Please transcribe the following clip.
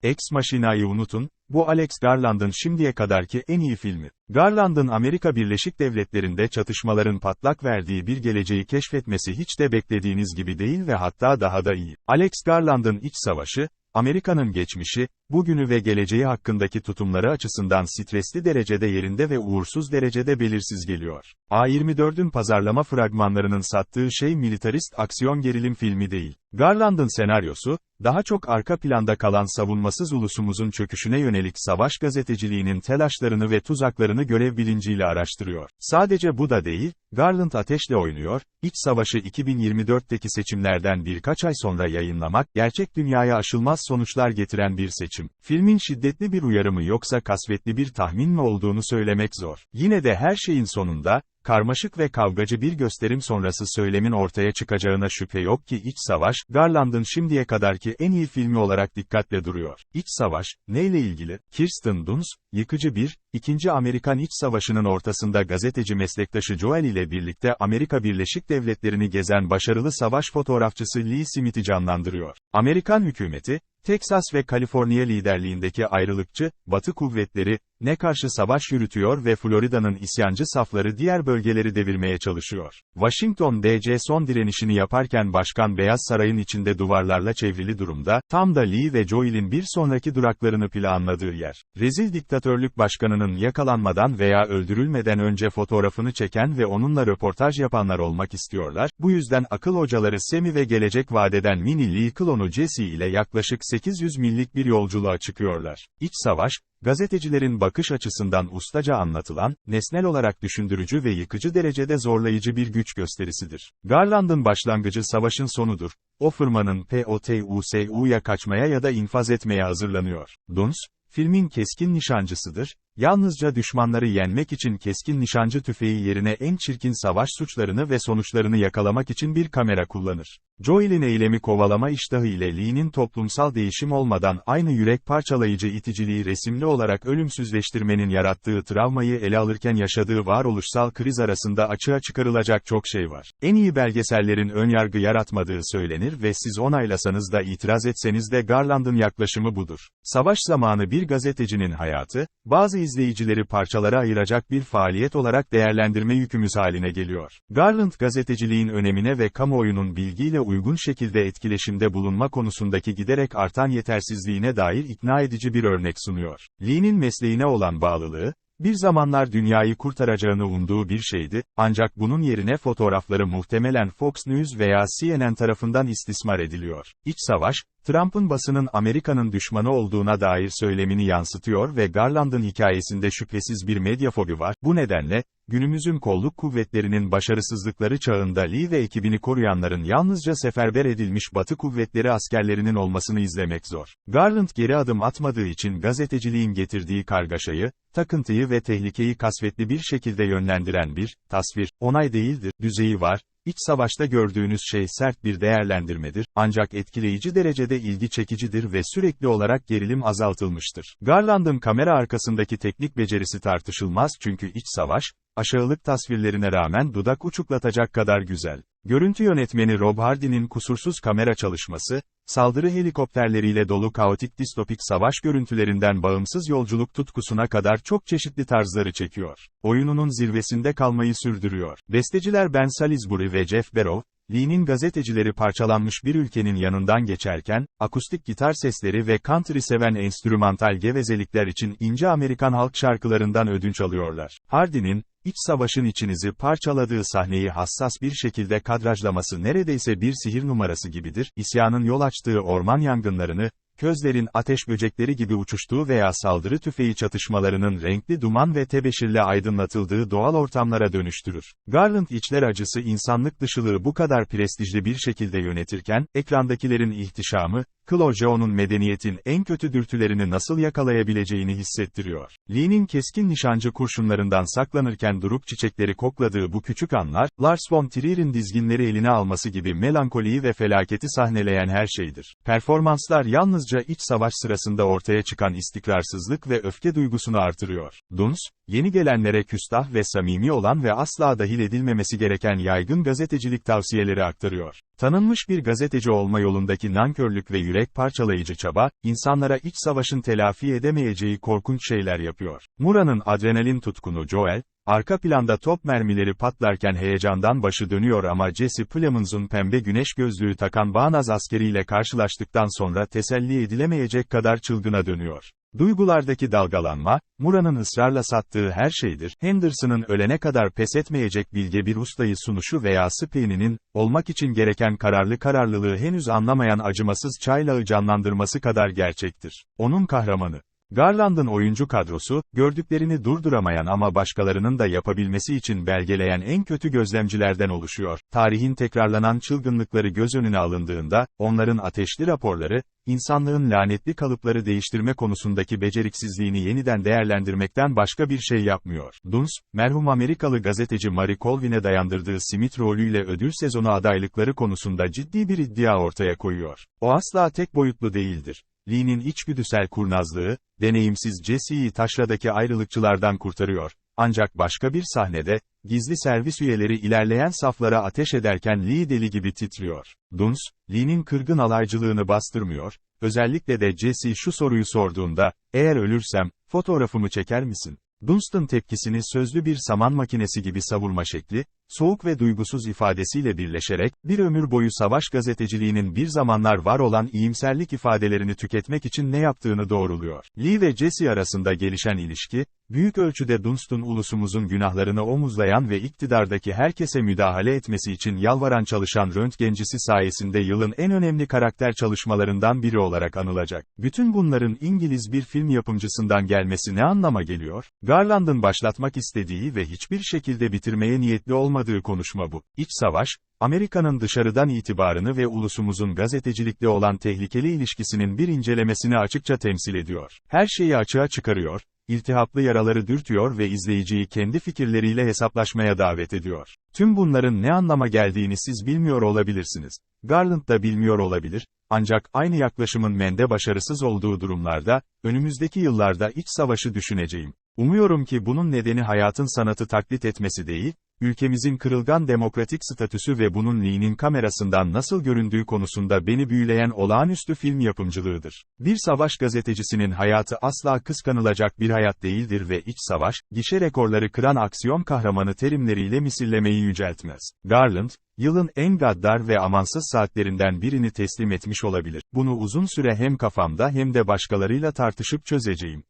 Ex Machina'yı unutun, bu Alex Garland'ın şimdiye kadarki en iyi filmi. Garland'ın Amerika Birleşik Devletleri'nde çatışmaların patlak verdiği bir geleceği keşfetmesi hiç de beklediğiniz gibi değil ve hatta daha da iyi. Alex Garland'ın İç Savaşı, Amerika'nın geçmişi, bugünü ve geleceği hakkındaki tutumları açısından stresli derecede yerinde ve uğursuz derecede belirsiz geliyor. A24'ün pazarlama fragmanlarının sattığı şey militarist aksiyon gerilim filmi değil. Garland'ın senaryosu, daha çok arka planda kalan savunmasız ulusumuzun çöküşüne yönelik savaş gazeteciliğinin telaşlarını ve tuzaklarını görev bilinciyle araştırıyor. Sadece bu da değil, Garland ateşle oynuyor, İç Savaşı 2024'teki seçimlerden birkaç ay sonra yayınlamak, gerçek dünyaya aşılmaz sonuçlar getiren bir seçim. Filmin şiddetli bir uyarı mı yoksa kasvetli bir tahmin mi olduğunu söylemek zor. Yine de her şeyin sonunda, karmaşık ve kavgacı bir gösterim sonrası söylemin ortaya çıkacağına şüphe yok ki İç Savaş, Garland'ın şimdiye kadarki en iyi filmi olarak dikkatle duruyor. İç Savaş, neyle ilgili? Kirsten Dunst, yıkıcı İkinci Amerikan İç Savaşı'nın ortasında gazeteci meslektaşı Joel ile birlikte Amerika Birleşik Devletleri'ni gezen başarılı savaş fotoğrafçısı Lee Smith'i canlandırıyor. Amerikan hükümeti, Teksas ve Kaliforniya liderliğindeki ayrılıkçı, Batı kuvvetleri, ne karşı savaş yürütüyor ve Florida'nın isyancı safları diğer bölgeleri devirmeye çalışıyor. Washington D.C. son direnişini yaparken Başkan Beyaz Saray'ın içinde duvarlarla çevrili durumda, tam da Lee ve Joel'in bir sonraki duraklarını planladığı yer. Rezil diktatörlük başkanının yakalanmadan veya öldürülmeden önce fotoğrafını çeken ve onunla röportaj yapanlar olmak istiyorlar, bu yüzden akıl hocaları Sammy ve gelecek vadeden mini Lee klonu Jesse ile yaklaşık 800 millik bir yolculuğa çıkıyorlar. İç Savaş, gazetecilerin bakış açısından ustaca anlatılan, nesnel olarak düşündürücü ve yıkıcı derecede zorlayıcı bir güç gösterisidir. Garland'ın başlangıcı savaşın sonudur. Offerman'ın POTUSU'ya kaçmaya ya da infaz etmeye hazırlanıyor. Dunst, filmin keskin nişancısıdır, yalnızca düşmanları yenmek için keskin nişancı tüfeği yerine en çirkin savaş suçlarını ve sonuçlarını yakalamak için bir kamera kullanır. Joel'in eylemi kovalama iştahı ile Lee'nin toplumsal değişim olmadan aynı yürek parçalayıcı iticiliği resimli olarak ölümsüzleştirmenin yarattığı travmayı ele alırken yaşadığı varoluşsal kriz arasında açığa çıkarılacak çok şey var. En iyi belgesellerin önyargı yaratmadığı söylenir ve siz onaylasanız da itiraz etseniz de Garland'ın yaklaşımı budur. Savaş zamanı bir gazetecinin hayatı, bazı izleyicileri parçalara ayıracak bir faaliyet olarak değerlendirme yükümüz haline geliyor. Garland gazeteciliğin önemine ve kamuoyunun bilgiyle uygun şekilde etkileşimde bulunma konusundaki giderek artan yetersizliğine dair ikna edici bir örnek sunuyor. Lee'nin mesleğine olan bağlılığı, bir zamanlar dünyayı kurtaracağını umduğu bir şeydi, ancak bunun yerine fotoğrafları muhtemelen Fox News veya CNN tarafından istismar ediliyor. İç Savaş, Trump'ın basının Amerika'nın düşmanı olduğuna dair söylemini yansıtıyor ve Garland'ın hikayesinde şüphesiz bir medyafobi var. Bu nedenle, günümüzün kolluk kuvvetlerinin başarısızlıkları çağında Lee ve ekibini koruyanların yalnızca seferber edilmiş Batı kuvvetleri askerlerinin olmasını izlemek zor. Garland geri adım atmadığı için gazeteciliğin getirdiği kargaşayı, takıntıyı ve tehlikeyi kasvetli bir şekilde yönlendiren bir tasvir, onay değildir, düzeyi var. İç Savaş'ta gördüğünüz şey sert bir değerlendirmedir, ancak etkileyici derecede ilgi çekicidir ve sürekli olarak gerilim azaltılmıştır. Garland'ın kamera arkasındaki teknik becerisi tartışılmaz çünkü İç Savaş, aşağılık tasvirlerine rağmen dudak uçuklatacak kadar güzel. Görüntü yönetmeni Rob Hardy'nin kusursuz kamera çalışması, saldırı helikopterleriyle dolu kaotik distopik savaş görüntülerinden bağımsız yolculuk tutkusuna kadar çok çeşitli tarzları çekiyor. Oyununun zirvesinde kalmayı sürdürüyor. Besteciler Ben Salisbury ve Jeff Barrow, Lee'nin gazetecileri parçalanmış bir ülkenin yanından geçerken, akustik gitar sesleri ve country seven enstrümantal gevezelikler için ince Amerikan halk şarkılarından ödünç alıyorlar. Hardy'nin, İç Savaş'ın içinizi parçaladığı sahneyi hassas bir şekilde kadrajlaması neredeyse bir sihir numarası gibidir. İsyanın yol açtığı orman yangınlarını, közlerin ateş böcekleri gibi uçuştuğu veya saldırı tüfeği çatışmalarının renkli duman ve tebeşirle aydınlatıldığı doğal ortamlara dönüştürür. Garland içler acısı insanlık dışılığı bu kadar prestijli bir şekilde yönetirken, ekrandakilerin ihtişamı, Clouseau'nun medeniyetin en kötü dürtülerini nasıl yakalayabileceğini hissettiriyor. Lee'nin keskin nişancı kurşunlarından saklanırken durup çiçekleri kokladığı bu küçük anlar, Lars von Trier'in dizginleri eline alması gibi melankoliyi ve felaketi sahneleyen her şeydir. Performanslar yalnızca yalnızca iç savaş sırasında ortaya çıkan istikrarsızlık ve öfke duygusunu artırıyor. Duns, yeni gelenlere küstah ve samimi olan ve asla dahil edilmemesi gereken yaygın gazetecilik tavsiyeleri aktarıyor. Tanınmış bir gazeteci olma yolundaki nankörlük ve yürek parçalayıcı çaba, insanlara iç savaşın telafi edemeyeceği korkunç şeyler yapıyor. Mura'nın adrenalin tutkunu Joel, arka planda top mermileri patlarken heyecandan başı dönüyor ama Jesse Plemons'un pembe güneş gözlüğü takan bağnaz askeriyle karşılaştıktan sonra teselli edilemeyecek kadar çılgına dönüyor. Duygulardaki dalgalanma, Mura'nın ısrarla sattığı her şeydir. Henderson'ın ölene kadar pes etmeyecek bilge bir ustayı sunuşu veya Spainie'nin, olmak için gereken kararlılığı henüz anlamayan acımasız çaylağı canlandırması kadar gerçektir. Onun kahramanı. Garland'ın oyuncu kadrosu, gördüklerini durduramayan ama başkalarının da yapabilmesi için belgeleyen en kötü gözlemcilerden oluşuyor. Tarihin tekrarlanan çılgınlıkları göz önüne alındığında, onların ateşli raporları, insanlığın lanetli kalıpları değiştirme konusundaki beceriksizliğini yeniden değerlendirmekten başka bir şey yapmıyor. Duns, merhum Amerikalı gazeteci Mary Colvin'e dayandırdığı Smith rolüyle ödül sezonu adaylıkları konusunda ciddi bir iddia ortaya koyuyor. O asla tek boyutlu değildir. Lee'nin içgüdüsel kurnazlığı, deneyimsiz Jesse'yi taşradaki ayrılıkçılardan kurtarıyor. Ancak başka bir sahnede, gizli servis üyeleri ilerleyen saflara ateş ederken Lee deli gibi titriyor. Duns, Lee'nin kırgın alaycılığını bastırmıyor, özellikle de Jesse şu soruyu sorduğunda, "Eğer ölürsem, fotoğrafımı çeker misin?" Dunst'ın tepkisini sözlü bir saman makinesi gibi savurma şekli, soğuk ve duygusuz ifadesiyle birleşerek, bir ömür boyu savaş gazeteciliğinin bir zamanlar var olan iyimserlik ifadelerini tüketmek için ne yaptığını doğruluyor. Lee ve Jesse arasında gelişen ilişki, büyük ölçüde Dunst'un ulusumuzun günahlarını omuzlayan ve iktidardaki herkese müdahale etmesi için yalvaran çalışan röntgencisi sayesinde yılın en önemli karakter çalışmalarından biri olarak anılacak. Bütün bunların İngiliz bir film yapımcısından gelmesi ne anlama geliyor? Garland'ın başlatmak istediği ve hiçbir şekilde bitirmeye niyetli olmadığı konuşma bu. İç savaş, Amerika'nın dışarıdan itibarını ve ulusumuzun gazetecilikle olan tehlikeli ilişkisinin bir incelemesini açıkça temsil ediyor. Her şeyi açığa çıkarıyor, iltihaplı yaraları dürtüyor ve izleyiciyi kendi fikirleriyle hesaplaşmaya davet ediyor. Tüm bunların ne anlama geldiğini siz bilmiyor olabilirsiniz. Garland da bilmiyor olabilir, ancak aynı yaklaşımın mende başarısız olduğu durumlarda, önümüzdeki yıllarda iç savaşı düşüneceğim. Umuyorum ki bunun nedeni hayatın sanatı taklit etmesi değil, ülkemizin kırılgan demokratik statüsü ve bunun Lee'nin kamerasından nasıl göründüğü konusunda beni büyüleyen olağanüstü film yapımcılığıdır. Bir savaş gazetecisinin hayatı asla kıskanılacak bir hayat değildir ve iç savaş, gişe rekorları kıran aksiyon kahramanı terimleriyle misillemeyi yüceltmez. Garland, yılın en gaddar ve amansız saatlerinden birini teslim etmiş olabilir. Bunu uzun süre hem kafamda hem de başkalarıyla tartışıp çözeceğim.